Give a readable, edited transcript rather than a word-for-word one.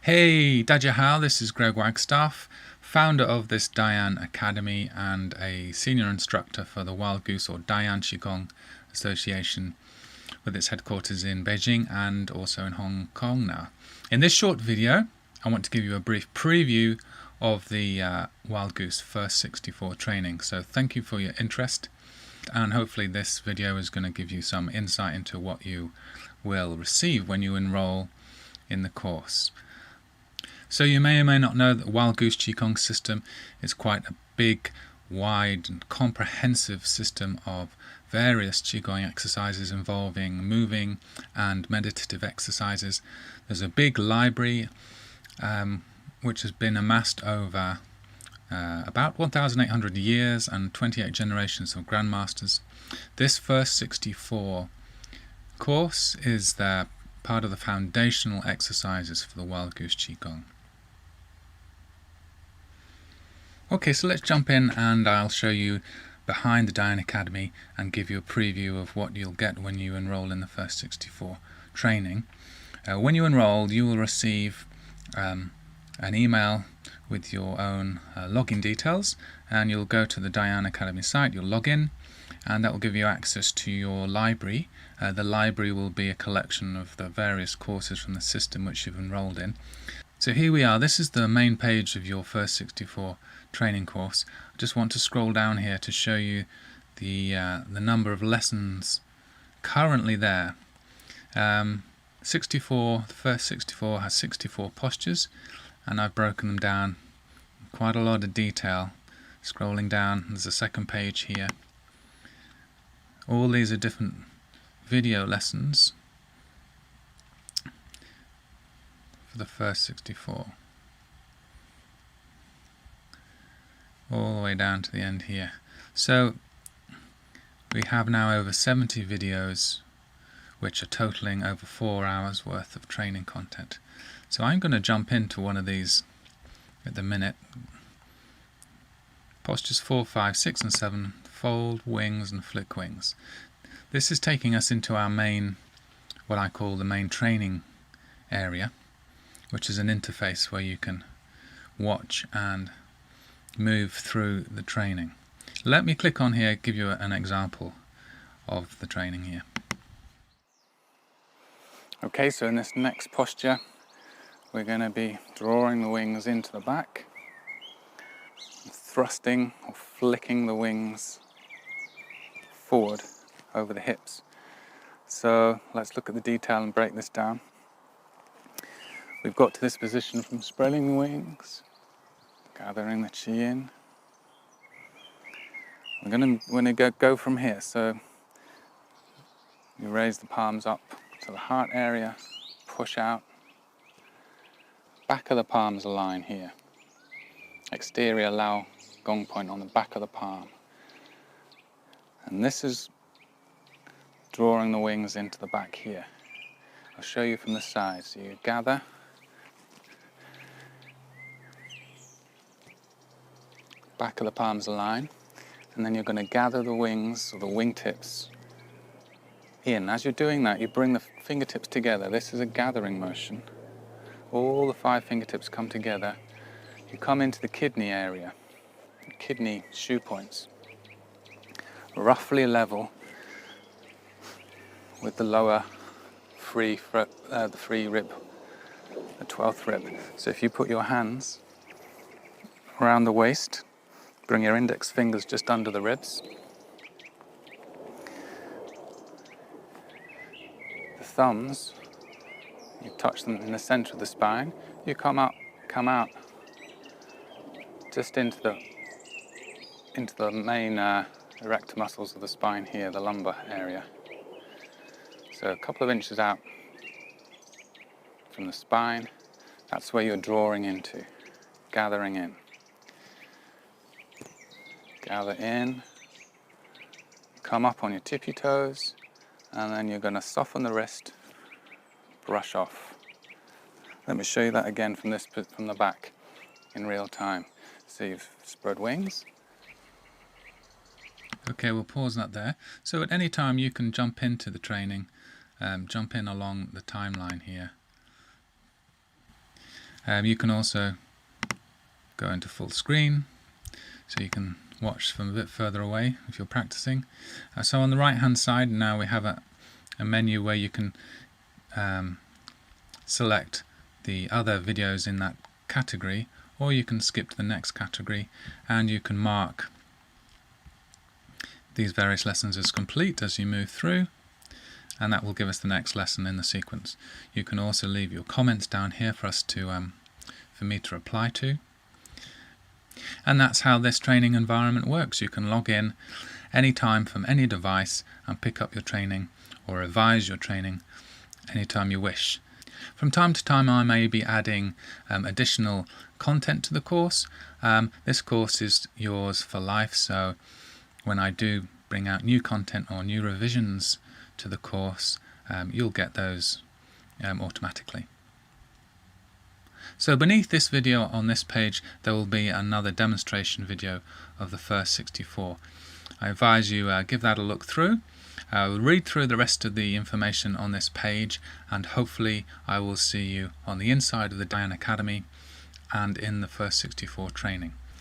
Hey, Dajahal, this is Greg Wagstaff, founder of this Dian Academy and a senior instructor for the Wild Goose or Dian Qigong Association with its headquarters in Beijing and also in Hong Kong now. In this short video, I want to give you a brief preview of the Wild Goose First 64 training. So thank you for your interest, and hopefully this video is going to give you some insight into what you will receive when you enroll in the course. So you may or may not know that the Wild Goose Qigong system is quite a big, wide and comprehensive system of various Qigong exercises involving moving and meditative exercises. There's a big library which has been amassed over about 1,800 years and 28 generations of grandmasters. This first 64 course is part of the foundational exercises for the Wild Goose Qigong. Okay, so let's jump in and I'll show you behind the Dian Academy and give you a preview of what you'll get when you enroll in the First 64 training. When you enroll, you will receive an email with your own login details, and you'll go to the Dian Academy site, you'll log in, and that will give you access to your library. The library will be a collection of the various courses from the system which you've enrolled in. So here we are, this is the main page of your First 64 training course. I just want to scroll down here to show you the number of lessons currently there. 64, the first 64 has 64 postures, and I've broken them down in quite a lot of detail. Scrolling down, there's a second page here. All these are different video lessons for the first 64. All the way down to the end here. So we have now over 70 videos which are totaling over 4 hours worth of training content. So I'm going to jump into one of these at the minute. Postures 4, 5, 6 and 7, fold, wings and flick wings. This is taking us into our main, what I call the main training area, which is an interface where you can watch and move through the training. Let me click on here, give you an example of the training here. Okay, so in this next posture we're going to be drawing the wings into the back, thrusting or flicking the wings forward over the hips. So let's look at the detail and break this down. We've got to this position from spreading the wings, gathering the chi in. We're going to go from here. So you raise the palms up to the heart area, push out. Back of the palms align here. Exterior Lao gong point on the back of the palm. And this is drawing the wings into the back here. I'll show you from the side. So you gather, back of the palms align, and then you're going to gather the wings or the wingtips in. As you're doing that, you bring the fingertips together. This is a gathering motion. All the 5 fingertips come together. You come into the kidney area, kidney shoe points, roughly level with the lower free rib, the 12th rib. So if you put your hands around the waist, bring your index fingers just under the ribs. The thumbs, you touch them in the center of the spine. You come out just into the main erector muscles of the spine here, the lumbar area. So a couple of inches out from the spine, that's where you're drawing into, gathering in. Gather in, come up on your tippy toes, and then you're going to soften the wrist, brush off. Let me show you that again from the back in real time. So you've spread wings. Okay, we'll pause that there. So at any time you can jump into the training, jump in along the timeline here. You can also go into full screen so you can watch from a bit further away if you're practicing. So on the right hand side now we have a menu where you can select the other videos in that category, or you can skip to the next category and you can mark these various lessons as complete as you move through, and that will give us the next lesson in the sequence. You can also leave your comments down here for us to for me to reply to. And that's how this training environment works. You can log in anytime from any device and pick up your training or revise your training anytime you wish. From time to time I may be adding additional content to the course. This course is yours for life, so when I do bring out new content or new revisions to the course, you'll get those automatically. So beneath this video on this page there will be another demonstration video of the first 64. I advise you give that a look through. Read through the rest of the information on this page, and hopefully I will see you on the inside of the Dian Academy and in the first 64 training.